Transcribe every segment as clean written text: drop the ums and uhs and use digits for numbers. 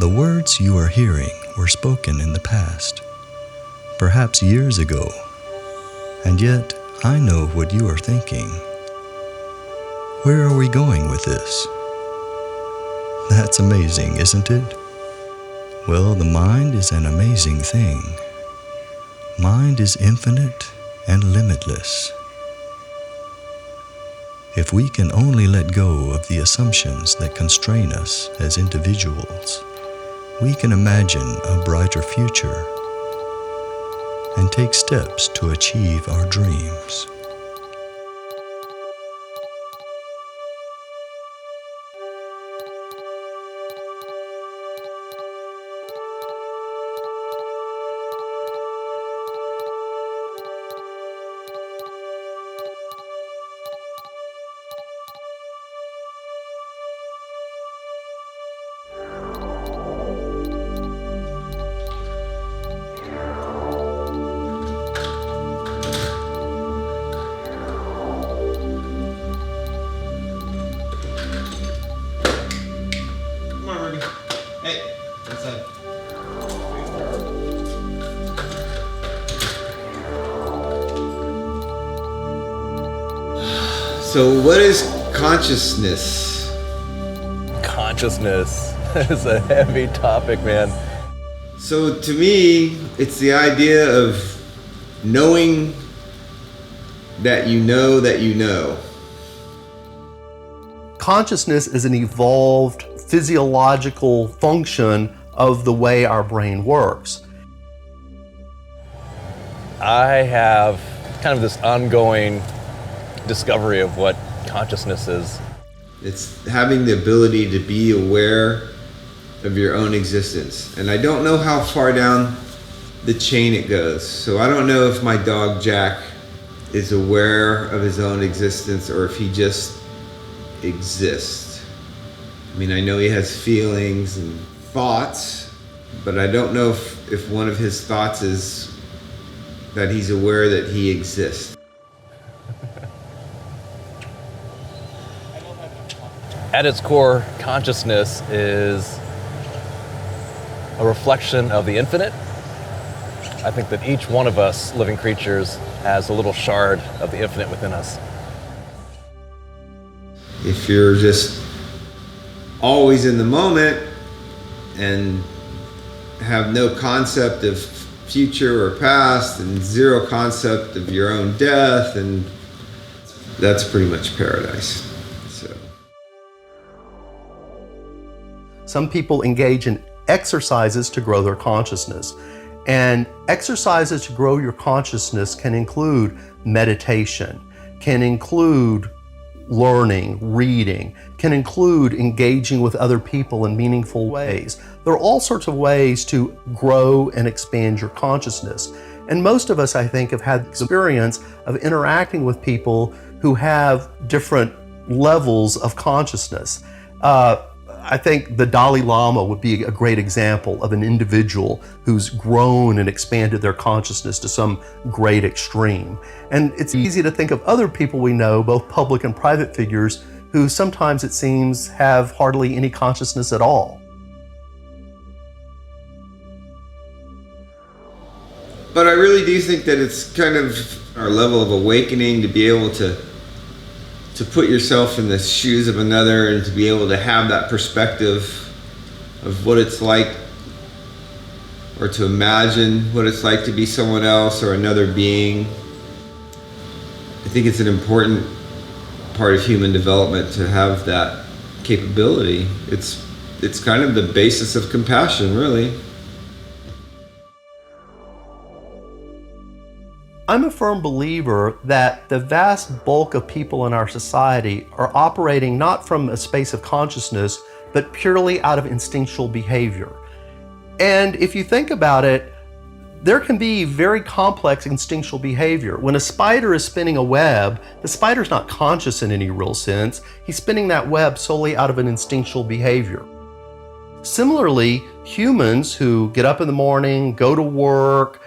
The words you are hearing were spoken in the past, perhaps years ago, and yet I know what you are thinking. Where are we going with this? That's amazing, isn't it? Well, the mind is an amazing thing. Mind is infinite and limitless. If we can only let go of the assumptions that constrain us as individuals, we can imagine a brighter future and take steps to achieve our dreams. Hey, inside. So what is consciousness? Consciousness is a heavy topic, man. So to me, it's the idea of knowing that you know that you know. Consciousness is an evolved physiological function of the way our brain works. I have kind of this ongoing discovery of what consciousness is. It's having the ability to be aware of your own existence. And I don't know how far down the chain it goes. So I don't know if my dog Jack is aware of his own existence or if he just exists. I mean, I know he has feelings and thoughts, but I don't know if one of his thoughts is that he's aware that he exists. At its core, consciousness is a reflection of the infinite. I think that each one of us living creatures has a little shard of the infinite within us. If you're just always in the moment and have no concept of future or past and zero concept of your own death, and that's pretty much paradise. So Some people engage in exercises to grow their consciousness. And exercises to grow your consciousness can include meditation, can include learning, reading, can include engaging with other people in meaningful ways. There are all sorts of ways to grow and expand your consciousness. And most of us, I think, have had the experience of interacting with people who have different levels of consciousness. I think the Dalai Lama would be a great example of an individual who's grown and expanded their consciousness to some great extreme. And it's easy to think of other people we know, both public and private figures, who sometimes it seems have hardly any consciousness at all. but I really do think that it's kind of our level of awakening to be able to put yourself in the shoes of another and to be able to have that perspective of what it's like, or to imagine what it's like to be someone else or another being. I think it's an important part of human development to have that capability. It's kind of the basis of compassion, really. I'm a firm believer that the vast bulk of people in our society are operating not from a space of consciousness, but purely out of instinctual behavior. And if you think about it, there can be very complex instinctual behavior. When a spider is spinning a web, the spider's not conscious in any real sense. He's spinning that web solely out of an instinctual behavior. Similarly, humans who get up in the morning, go to work,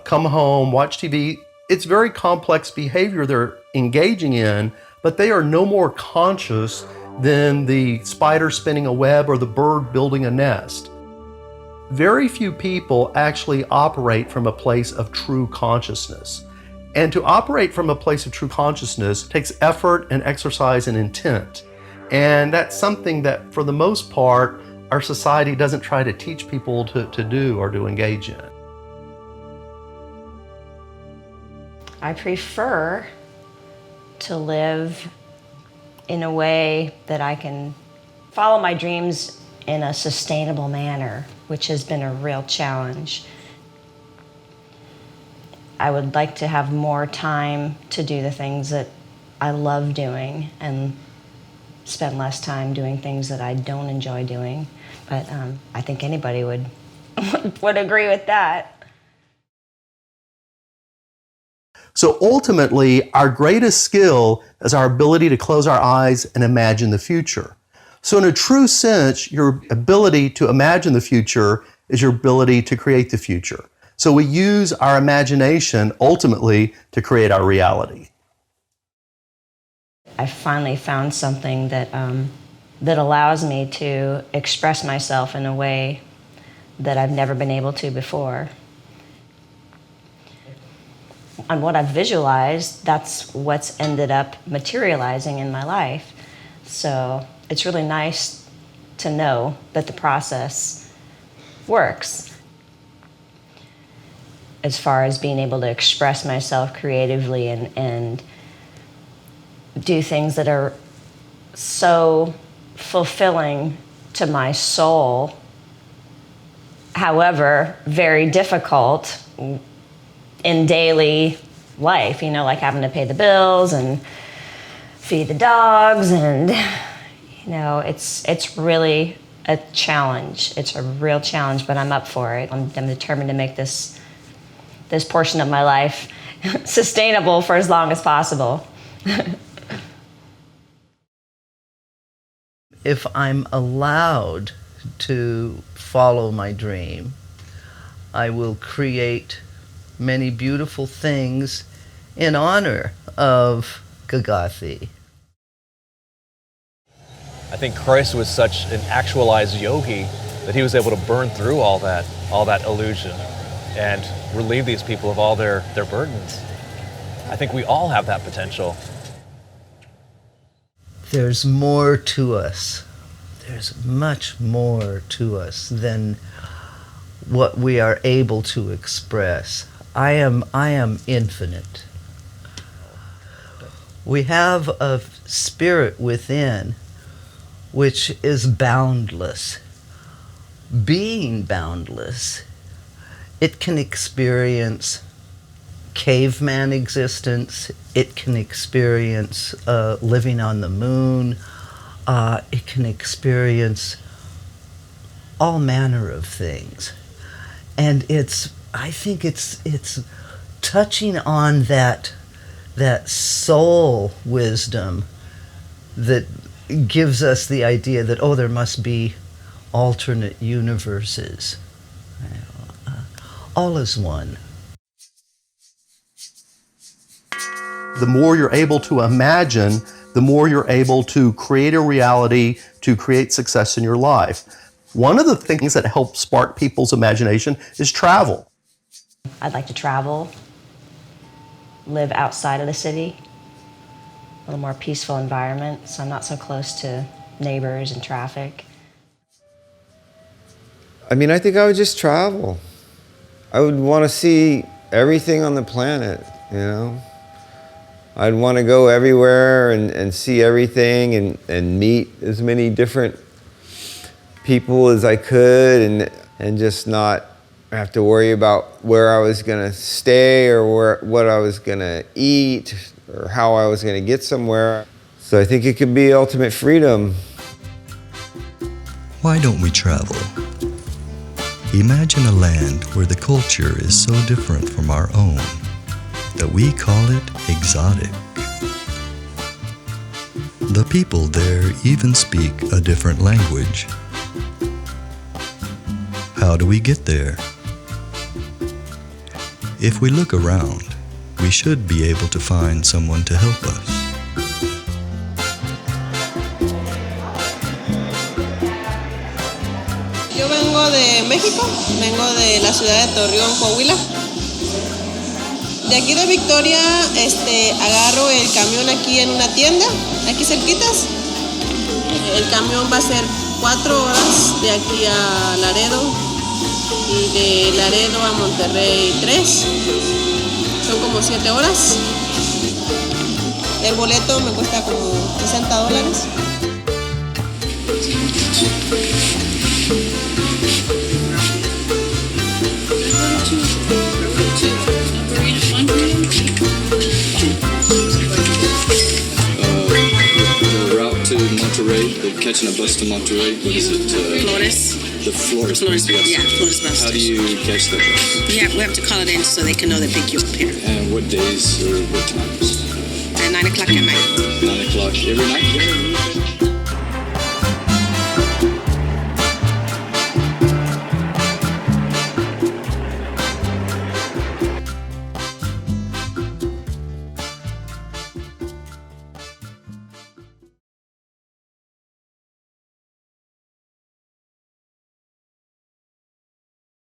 come home, watch TV, it's very complex behavior they're engaging in, but they are no more conscious than the spider spinning a web or the bird building a nest. Very few people actually operate from a place of true consciousness. And to operate from a place of true consciousness takes effort and exercise and intent. And that's something that, for the most part, our society doesn't try to teach people to do or to engage in. I prefer to live in a way that I can follow my dreams in a sustainable manner, which has been a real challenge. I would like to have more time to do the things that I love doing and spend less time doing things that I don't enjoy doing. But I think anybody would agree with that. So ultimately, our greatest skill is our ability to close our eyes and imagine the future. So in a true sense, your ability to imagine the future is your ability to create the future. So we use our imagination ultimately to create our reality. I finally found something that allows me to express myself in a way that I've never been able to before. And what I've visualized, that's what's ended up materializing in my life. So it's really nice to know that the process works. As far as being able to express myself creatively and do things that are so fulfilling to my soul, however, very difficult in daily life, you know, like having to pay the bills and feed the dogs, and you know, it's really a challenge. It's a real challenge, but I'm up for it. I'm determined to make this portion of my life sustainable for as long as possible. If I'm allowed to follow my dream, I will create many beautiful things in honor of Gagathi. I think Christ was such an actualized yogi that he was able to burn through all that illusion and relieve these people of all their burdens. I think we all have that potential. There's more to us. There's much more to us than what we are able to express. I am infinite. We have a spirit within which is boundless. Being boundless, it can experience caveman existence, it can experience living on the moon, it can experience all manner of things. And I think it's touching on that soul wisdom that gives us the idea that, oh, there must be alternate universes. All is one. The more you're able to imagine, the more you're able to create a reality, to create success in your life. One of the things that helps spark people's imagination is travel. I'd like to travel, live outside of the city, a little more peaceful environment, so I'm not so close to neighbors and traffic. I mean, I think I would just travel. I would want to see everything on the planet, you know? I'd want to go everywhere and see everything and meet as many different people as I could and just not have to worry about where I was going to stay or what I was going to eat or how I was going to get somewhere. So I think it could be ultimate freedom. Why don't we travel? Imagine a land where the culture is so different from our own that we call it exotic. The people there even speak a different language. How do we get there? If we look around, we should be able to find someone to help us. Yo vengo de México, vengo de la ciudad de Torreón, Coahuila. De aquí de Victoria, agarro el camión aquí en una tienda, aquí cerquitas. El camión va a ser 4 horas de aquí a Laredo y de Laredo a Monterrey 3. Son como 7 horas. El boleto me cuesta como $60. The route to Monterrey, they're catching a bus to Monterrey. What is it? Flores. The Flores Flores, bus. yeah, Flores bus How do station. you catch that bus? Yeah, we have to call it in so they can know they pick you up here And what days or what times? at 9 o'clock at night. 9 o'clock every night?